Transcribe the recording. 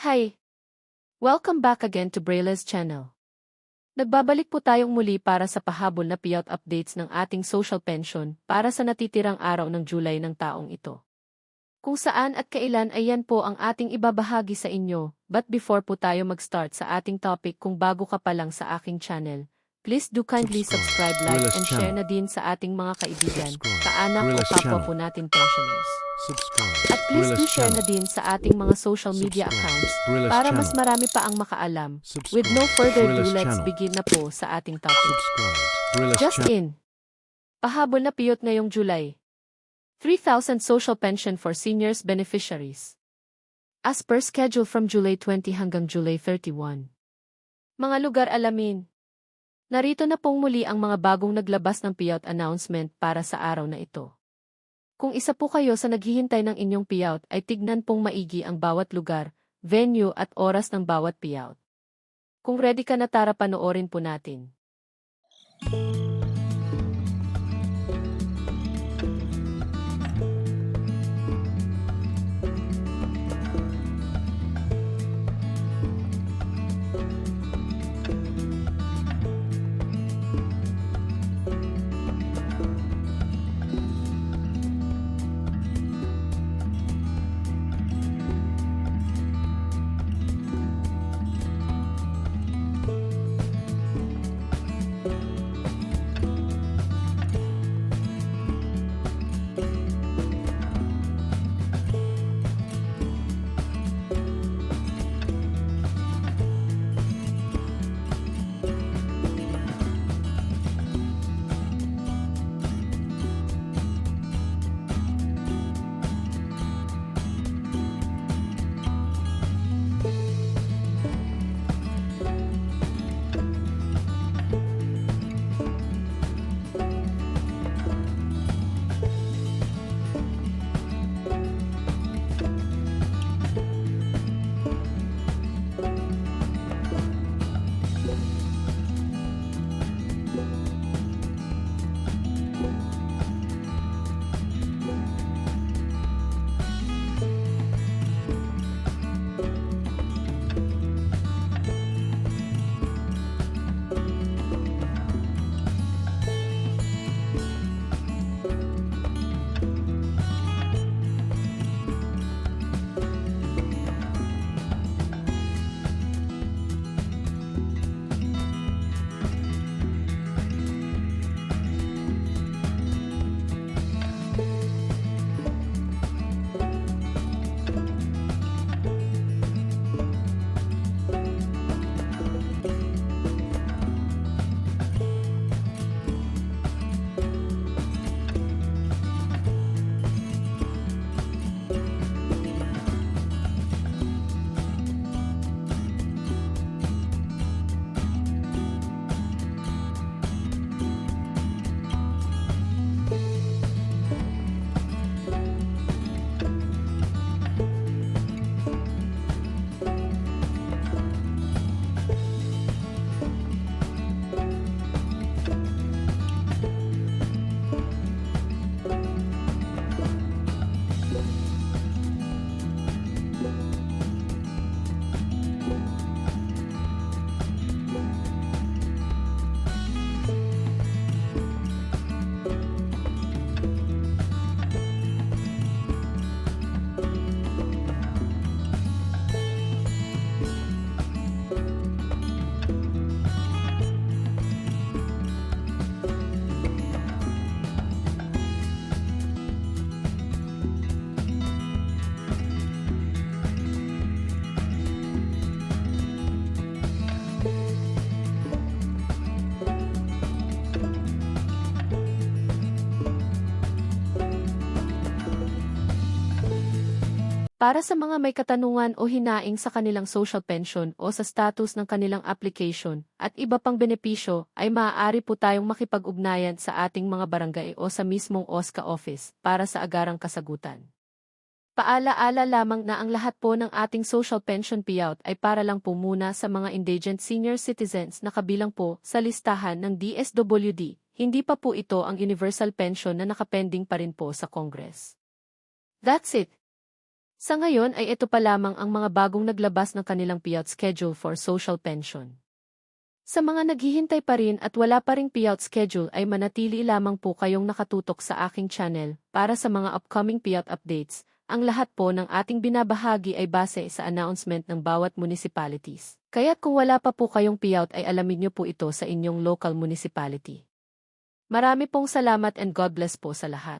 Hi! Welcome back again to Braile's channel. Nagbabalik po tayong muli para sa pahabol na payout updates ng ating social pension para sa natitirang araw ng July ng taong ito. Kung saan at kailan ay yan po ang ating ibabahagi sa inyo, but before po tayo mag-start sa ating topic, kung bago ka pa lang sa aking channel, please do kindly subscribe, like, and share na din sa ating mga kaibigan, kaanak o kapwa po natin pensioners. At please do share na din sa ating mga social media accounts para mas marami pa ang makaalam. With no further ado, let's begin na po sa ating topic. Just in. Pahabol na piyot ngayong July. 3,000 social pension for seniors beneficiaries. As per schedule from July 20 hanggang July 31. Mga lugar alamin. Narito na pong muli ang mga bagong naglabas ng payout announcement para sa araw na ito. Kung isa po kayo sa naghihintay ng inyong payout, ay tignan pong maigi ang bawat lugar, venue at oras ng bawat payout. Kung ready ka na, tara panoorin po natin. Para sa mga may katanungan o hinaing sa kanilang social pension o sa status ng kanilang application at iba pang benepisyo, ay maaari po tayong makipag-ugnayan sa ating mga barangay o sa mismong OSCA office para sa agarang kasagutan. Paalaala lamang na ang lahat po ng ating social pension payout ay para lang po muna sa mga indigent senior citizens na kabilang po sa listahan ng DSWD, hindi pa po ito ang universal pension na nakapending pa rin po sa Congress. That's it. Sa ngayon ay ito pa lamang ang mga bagong naglabas ng kanilang payout schedule for social pension. Sa mga naghihintay pa rin at wala pa ring payout schedule ay manatili lamang po kayong nakatutok sa aking channel para sa mga upcoming payout updates. Ang lahat po ng ating binabahagi ay base sa announcement ng bawat municipalities. Kaya't kung wala pa po kayong payout ay alamin niyo po ito sa inyong local municipality. Marami pong salamat and God bless po sa lahat.